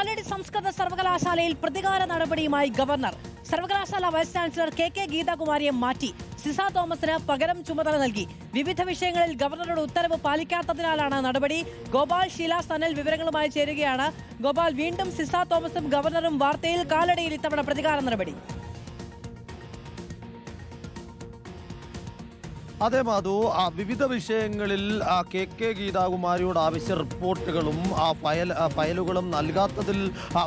കാലടി സംസ്കൃത സർവകലാശാലയിൽ പ്രതികാര നടപടിയുമായി ഗവർണർ. സർവകലാശാല വൈസ് ചാൻസലർ കെ ഗീതാകുമാരിയെ മാറ്റി. സിസ തോമസിന് പകരം ചുമതല നൽകി. വിവിധ വിഷയങ്ങളിൽ ഗവർണറുടെ ഉത്തരവ് പാലിക്കാത്തതിനാലാണ് നടപടി. ഗോപാൽ, ഷീല, സനൽ വിവരങ്ങളുമായി ചേരുകയാണ്. ഗോപാൽ, വീണ്ടും സിസ തോമസും ഗവർണറും വാർത്തയിൽ. കാലടിയിൽ ഇത്തവണ പ്രതികാര നടപടി. അതെ മാധു, വിവിധ വിഷയങ്ങളിൽ കെ ഗീതാകുമാരിയോട് ആവശ്യ റിപ്പോർട്ടുകളും ഫയലുകളും നൽകാത്തതിൽ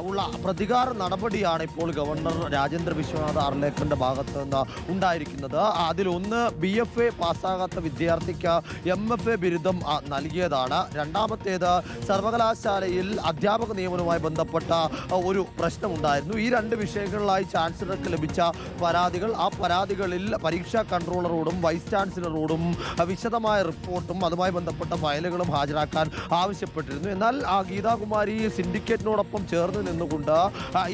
ഉള്ള പ്രതികാര നടപടിയാണ് ഇപ്പോൾ ഗവർണർ രാജേന്ദ്ര വിശ്വനാഥ് ആർലേക്കറിന്റെ ഭാഗത്ത് നിന്ന് ഉണ്ടായിരിക്കുന്നത്. അതിലൊന്ന് BFA പാസ്സാകാത്ത വിദ്യാർത്ഥിക്ക് MFA ബിരുദം നൽകിയതാണ്. രണ്ടാമത്തേത് സർവകലാശാലയിൽ അധ്യാപക നിയമനവുമായി ബന്ധപ്പെട്ട ഒരു പ്രശ്നമുണ്ടായിരുന്നു. ഈ രണ്ട് വിഷയങ്ങളിലായി ചാൻസലർക്ക് ലഭിച്ച പരാതികൾ, ആ പരാതികളിൽ പരീക്ഷാ കൺട്രോളറോടും വൈസ് ചാൻസലർ ോടും വിശദമായ റിപ്പോർട്ടും അതുമായി ബന്ധപ്പെട്ട ഫയലുകളും ഹാജരാക്കാൻ ആവശ്യപ്പെട്ടിരുന്നു. എന്നാൽ ഗീതാകുമാരി സിൻഡിക്കേറ്റിനോടൊപ്പം ചേർന്ന് നിന്നുകൊണ്ട്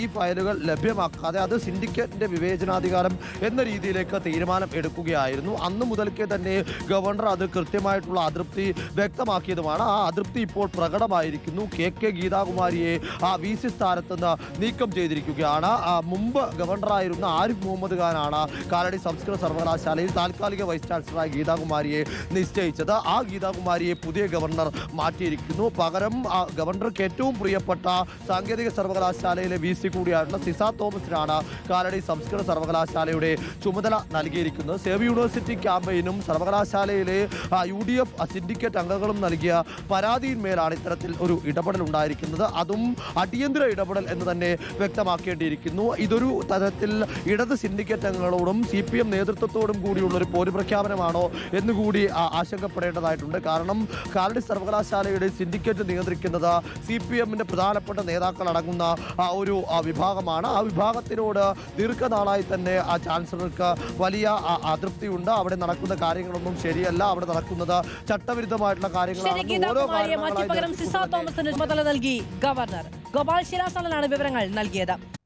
ഈ ഫയലുകൾ ലഭ്യമാക്കാതെ അത് സിൻഡിക്കേറ്റിന്റെ വിവേചനാധികാരം എന്ന രീതിയിലേക്ക് തീരുമാനം എടുക്കുകയായിരുന്നു. അന്ന് മുതൽക്കേ തന്നെ ഗവർണർ അത് കൃത്യമായിട്ടുള്ള അതൃപ്തി വ്യക്തമാക്കിയതുമാണ്. ആ അതൃപ്തി ഇപ്പോൾ പ്രകടമായിരിക്കുന്നു. കെ ഗീതാകുമാരിയെ VC സ്ഥാനത്ത് നിന്ന് നീക്കം ചെയ്തിരിക്കുകയാണ്. മുമ്പ് ഗവർണറായിരുന്ന ആരിഫ് മുഹമ്മദ് ഖാനാണ് കാലടി സംസ്കൃത സർവകലാശാലയിൽ താൽക്കാലിക വൈസ് ചാൻസലർ ഗീതാകുമാരിയെ നിശ്ചയിച്ചത്. ആ ഗീതാകുമാരിയെ പുതിയ ഗവർണർ മാറ്റിയിരിക്കുന്നു. പകരം ഗവർണർക്ക് ഏറ്റവും പ്രിയപ്പെട്ട സാങ്കേതിക സർവകലാശാലയിലെ VC കൂടിയായിട്ടുള്ള സിസ തോമസിനാണ് കാലടി സംസ്കൃത സർവകലാശാലയുടെ ചുമതല നൽകിയിരിക്കുന്നത്. സേവ് യൂണിവേഴ്സിറ്റി ക്യാമ്പയിനും സർവകലാശാലയിലെ UDF സിൻഡിക്കേറ്റ് അംഗങ്ങളും നൽകിയ പരാതിയിന്മേലാണ് ഇത്തരത്തിൽ ഒരു ഇടപെടൽ ഉണ്ടായിരിക്കുന്നത്. അതും അടിയന്തര ഇടപെടൽ എന്ന് തന്നെ വ്യക്തമാക്കേണ്ടിയിരിക്കുന്നു. ഇതൊരു തരത്തിൽ ഇടത് സിൻഡിക്കേറ്റ് അംഗങ്ങളോടും CPM നേതൃത്വത്തോടും കൂടിയുള്ള ഒരു പോരുപ്രഖ്യാപനമാണോ എന്നുകൂടി ആശങ്കപ്പെടേണ്ടതായിട്ടുണ്ട്. കാരണം കാലടി സർവകലാശാലയുടെ സിൻഡിക്കേറ്റ് നിയന്ത്രിക്കുന്നത് CPMന്റെ പ്രധാനപ്പെട്ട നേതാക്കൾ അടങ്ങുന്ന ഒരു വിഭാഗമാണ്. ആ വിഭാഗത്തിനോട് ദീർഘനാളായി തന്നെ ചാൻസലർക്ക് വലിയ അതൃപ്തിയുണ്ട്. അവിടെ നടക്കുന്ന കാര്യങ്ങളൊന്നും ശരിയല്ല. അവിടെ നടക്കുന്നത് ചട്ടവിരുദ്ധമായിട്ടുള്ള കാര്യങ്ങളാണ്. ഓരോ ഗവർണർ ഗോപാൽ ശിലാസനലാണ് വിവരങ്ങൾ നൽകിയത്.